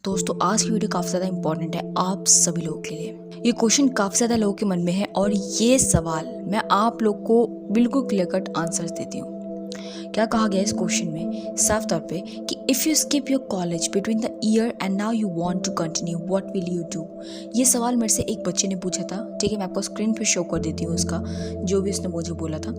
दोस्तों आज की वीडियो काफ़ी ज़्यादा इंपॉर्टेंट है आप सभी लोगों के लिए। ये क्वेश्चन काफ़ी ज़्यादा लोगों के मन में है और ये सवाल मैं आप लोग को बिल्कुल क्लियर कट आंसर्स देती हूँ। क्या कहा गया इस क्वेश्चन में साफ तौर पे कि if you skip your college between the year and now you want to continue what will you do. ये सवाल मेरे से एक बच्चे ने पूछा था। ठीक है, मैं आपको स्क्रीन पे शो कर देती हूँ उसका जो भी उसने मुझे बोला था।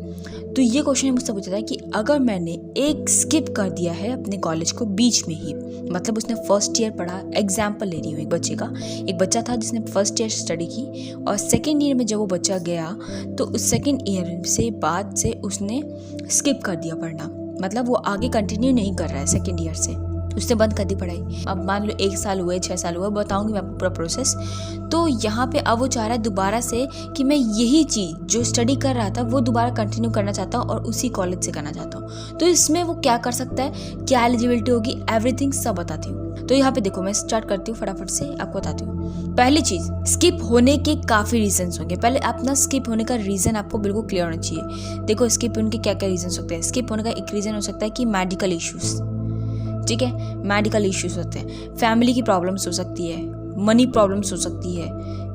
तो ये क्वेश्चन मुझसे पूछा था कि अगर मैंने एक स्किप कर दिया है अपने कॉलेज को बीच में ही, मतलब उसने फर्स्ट ईयर पढ़ा, एग्जाम्पल ले रही हूँ एक बच्चा था जिसने फर्स्ट ईयर स्टडी की और सेकेंड ईयर में जब वो बच्चा गया तो उस सेकेंड ईयर से बाद से उसने स्किप कर दिया पढ़ना, मतलब वो आगे कंटिन्यू नहीं कर रहा है सेकेंड ईयर से, उसने बंद कर दी पढ़ाई। अब मान लो 1 साल हुए 6 साल हुए, बताऊंगी मैं आपको पूरा प्रोसेस। तो यहाँ पे अब वो चाह रहा है दोबारा से कि मैं यही चीज़ जो स्टडी कर रहा था वो दोबारा कंटिन्यू करना चाहता हूँ और उसी कॉलेज से करना चाहता हूँ। तो इसमें वो क्या कर सकता है, क्या एलिजिबिलिटी होगी, एवरीथिंग सब बताती हूँ। तो यहाँ पे देखो मैं स्टार्ट करती हूँ, फटाफट से आपको बताती हूँ। पहली चीज़, स्किप होने के काफ़ी रीजंस होंगे। पहले अपना स्किप होने का रीज़न आपको बिल्कुल क्लियर होना चाहिए। देखो स्किप होने के क्या क्या रीजंस होते हैं। स्किप होने का एक रीज़न हो सकता है कि मेडिकल इश्यूज़, ठीक है, मेडिकल इश्यूज होते हैं, फैमिली की प्रॉब्लम्स हो सकती है, मनी प्रॉब्लम्स हो सकती है,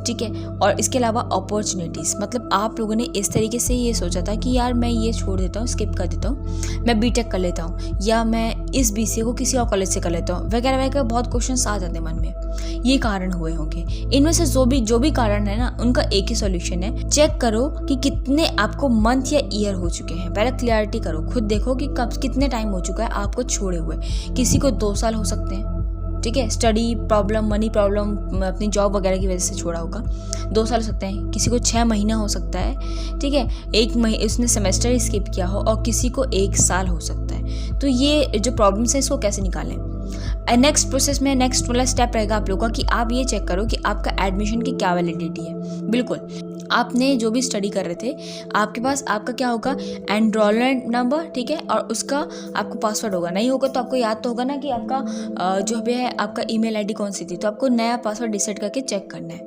ठीक है, और इसके अलावा अपॉर्चुनिटीज़, मतलब आप लोगों ने इस तरीके से ये सोचा था कि यार मैं ये छोड़ देता हूँ, स्किप कर देता हूँ, मैं बीटेक कर लेता हूँ या मैं इस बीसीए को किसी और कॉलेज से कर लेता हूँ वगैरह वगैरह। बहुत क्वेश्चंस आ जाते हैं मन में। ये कारण हुए होंगे। इनमें से जो भी कारण है ना, उनका एक ही सॉल्यूशन है। चेक करो कि कितने आपको मंथ या ईयर हो चुके हैं। पहले क्लियरिटी करो, खुद देखो कि कब कितने टाइम हो चुका है आपको छोड़े हुए। किसी को 2 साल हो सकते हैं, ठीक है, स्टडी प्रॉब्लम, मनी प्रॉब्लम, अपनी जॉब वगैरह की वजह से छोड़ा होगा। 2 साल हो सकते हैं, किसी को 6 महीना हो सकता है, ठीक है, 1 महीने उसने सेमेस्टर स्किप किया हो और किसी को 1 साल हो सकता है। तो ये जो प्रॉब्लम्स है इसको कैसे निकालें। नेक्स्ट प्रोसेस में नेक्स्ट वाला स्टेप रहेगा आप लोगों का कि आप ये चेक करो कि आपका एडमिशन की क्या वैलिडिटी है। बिल्कुल आपने जो भी स्टडी कर रहे थे आपके पास आपका क्या होगा, एनरोलमेंट नंबर, ठीक है, और उसका आपको पासवर्ड होगा। नहीं होगा तो आपको याद तो होगा ना कि आपका जो भी है आपका ईमेल आईडी कौन सी थी, तो आपको नया पासवर्ड डिसाइड करके चेक करना है।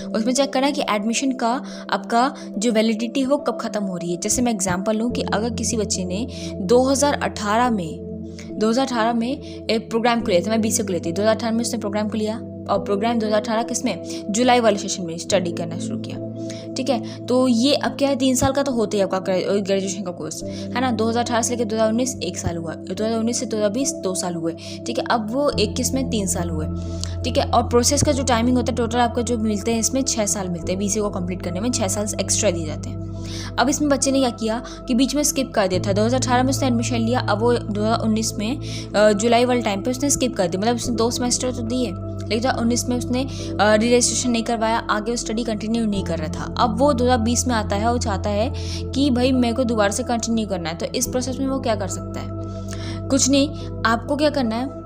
उसमें चेक करना है कि एडमिशन का आपका जो वैलिडिटी है वो कब ख़त्म हो रही है। जैसे मैं एग्जांपल लूँ कि अगर किसी बच्चे ने 2018 में एक प्रोग्राम को लिया था, मैं 20 को लेती, 2018 में उसने प्रोग्राम को लिया और प्रोग्राम 2018 किसमें, जुलाई वाले सेशन में स्टडी करना शुरू किया, ठीक है। तो ये अब क्या है, 3 साल का तो होता ही आपका ग्रेजुएशन का कोर्स है ना। 2018 से लेकर 2019 1 साल हुआ, 2019 से 2020 2 साल हुए, ठीक है। अब वो 21 में 3 साल हुए, ठीक है। और प्रोसेस का जो टाइमिंग होता है टोटल आपका जो मिलते हैं इसमें 6 साल मिलते हैं। बीसीए को कंप्लीट करने में 6 साल एक्स्ट्रा दिए जाते हैं। अब इसमें बच्चे ने क्या किया कि बीच में स्किप कर दिया था। 2018 में उसने एडमिशन लिया, अब वो 2019 में जुलाई वाले टाइम पे उसने स्किप कर दिया, मतलब उसने 2 सेमेस्टर तो दिए, लेकिन 2019 में उसने रजिस्ट्रेशन नहीं करवाया, आगे वो स्टडी कंटिन्यू नहीं कर रहा था। अब वो 2020 में आता है और चाहता है कि भाई मेरे को दोबारा से कंटिन्यू करना है। तो इस प्रोसेस में वो क्या कर सकता है, कुछ नहीं, आपको क्या करना है,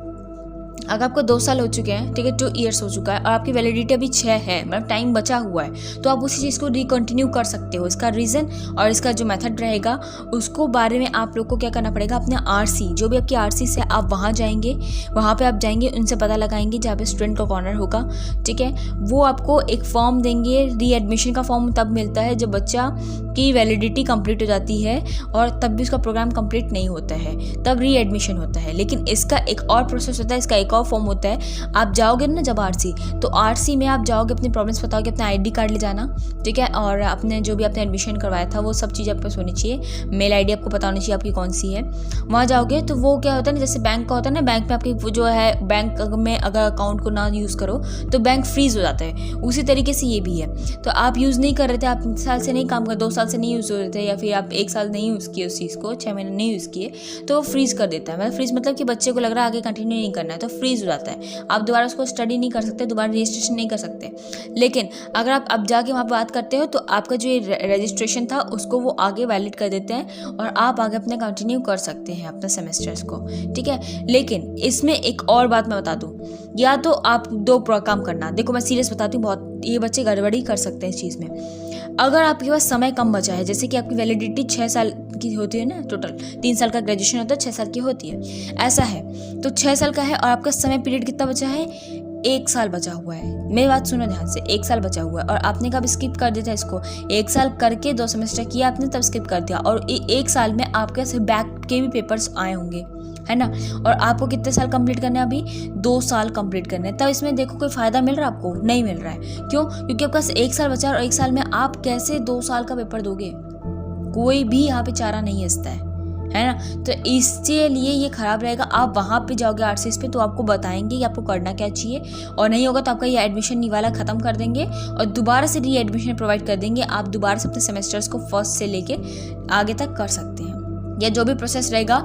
अगर आपको 2 साल हो चुके हैं, ठीक है, 2 ईयर्स हो चुका है और आपकी वैलिडिटी अभी 6 है, मतलब टाइम बचा हुआ है, तो आप उसी चीज़ को रिकंटिन्यू कर सकते हो। इसका रीज़न और इसका जो मेथड रहेगा उसको बारे में आप लोग को क्या करना पड़ेगा, अपने आरसी, जो भी आपकी आरसी से आप वहाँ जाएंगे, वहाँ पे आप जाएंगे, उनसे पता लगाएंगे जहाँ पे स्टूडेंट का कॉर्नर होगा, ठीक है। वो आपको एक फॉर्म देंगे, रीएडमिशन का फॉर्म तब मिलता है जब बच्चा की वैलिडिटी कंप्लीट हो जाती है और तब भी उसका प्रोग्राम कंप्लीट नहीं होता है, तब रीएडमिशन होता है। लेकिन इसका एक और प्रोसेस होता है, इसका एक और फॉर्म होता है। आप जाओगे ना जब आरसी, तो आरसी में आप जाओगे, अपनी प्रॉब्लम्स बताओगे, अपना आईडी कार्ड ले जाना, ठीक है, और अपने जो भी आपने एडमिशन करवाया था वो सब चीज़ आपके पास होनी चाहिए। मेल आईडी आपको पता होनी चाहिए आपकी कौन सी है। वहाँ जाओगे तो वो क्या होता है ना, जैसे बैंक का होता है ना, बैंक में आपकी जो है, बैंक में अगर अकाउंट को ना यूज़ करो तो बैंक फ्रीज हो जाता है, उसी तरीके से ये भी है। तो आप यूज़ नहीं कर रहे थे, आप 1 साल से नहीं काम कर, 2 साल से नहीं यूज़ हो रहे थे, या फिर आप 1 साल नहीं यूज़ किए उस चीज़ को, 6 महीने नहीं यूज़ किए, तो वो फ्रीज कर देता है। मतलब फ्रीज मतलब कि बच्चे को लग रहा है आगे कंटिन्यू नहीं करना है तो फ्रीज हो जाता है। आप दोबारा उसको स्टडी नहीं कर सकते, दोबारा रजिस्ट्रेशन नहीं कर सकते। लेकिन अगर आप अब जाके वहाँ बात करते हो तो आपका जो रजिस्ट्रेशन था उसको वो आगे वैलिड कर देते हैं और आप आगे अपने कंटिन्यू कर सकते हैं अपने सेमेस्टर्स को, ठीक है। लेकिन इसमें एक और बात मैं बता दूँ, या तो आप 2 काम करना। देखो मैं सीरियस बताती हूँ, बहुत ये बच्चे गड़बड़ी कर सकते हैं इस चीज़ में। अगर आपके पास समय कम बचा है, जैसे कि आपकी वैलिडिटी 6 साल की होती है ना, टोटल 3 साल का ग्रेजुएशन होता है, 6 साल की होती है, ऐसा है, तो 6 साल का है और आपका समय पीरियड कितना बचा है, 1 साल बचा हुआ है। मेरी बात सुनो ध्यान से, 1 साल बचा हुआ है और आपने कब स्किप कर दिया था इसको, 1 साल करके 2 सेमेस्टर किया आपने तब स्किप कर दिया, और 1 साल में आपके सिर्फ बैक के भी पेपर्स आए होंगे, है ना। और आपको कितने साल कंप्लीट करने हैं, अभी 2 साल कंप्लीट करने हैं। तब इसमें देखो कोई फायदा मिल रहा है आपको, नहीं मिल रहा है। क्यों? क्योंकि आपका 1 साल बचा और 1 साल में आप कैसे 2 साल का पेपर दोगे, कोई भी यहाँ पे चारा नहीं हंसता है ना। तो इसलिए ये खराब रहेगा। आप वहाँ पे जाओगे आरसीएस पे तो आपको बताएंगे कि आपको करना क्या चाहिए, और नहीं होगा तो आपका ये एडमिशन वाला ख़त्म कर देंगे और दोबारा से री एडमिशन प्रोवाइड कर देंगे। आप दोबारा से अपने सेमेस्टर्स को फर्स्ट से लेके आगे तक कर सकते हैं, या जो भी प्रोसेस रहेगा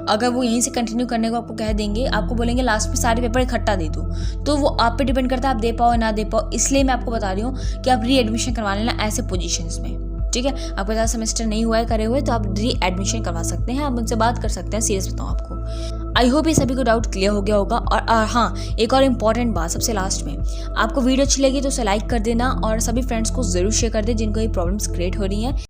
अगर वो यहीं से कंटिन्यू करने को आपको कह देंगे, आपको बोलेंगे लास्ट में सारे पेपर इकट्ठा दे दो, तो वो आप पे डिपेंड करता है आप दे पाओ या ना दे पाओ। इसलिए मैं आपको बता रही हूँ कि आप री एडमिशन करवा लेना ऐसे पोजीशंस में, ठीक है। आपका ज़्यादा सेमेस्टर नहीं हुआ है करे हुए तो आप री एडमिशन करवा सकते हैं, आप उनसे बात कर सकते हैं। सीरियस बताऊँ आपको, आई होप ये सभी को डाउट क्लियर हो गया होगा। और हाँ, एक और इम्पॉर्टेंट बात सबसे लास्ट में, आपको वीडियो अच्छी लगी तो उसे लाइक कर देना और सभी फ्रेंड्स को ज़रूर शेयर कर दे जिनको ये प्रॉब्लम्स क्रिएट हो रही हैं।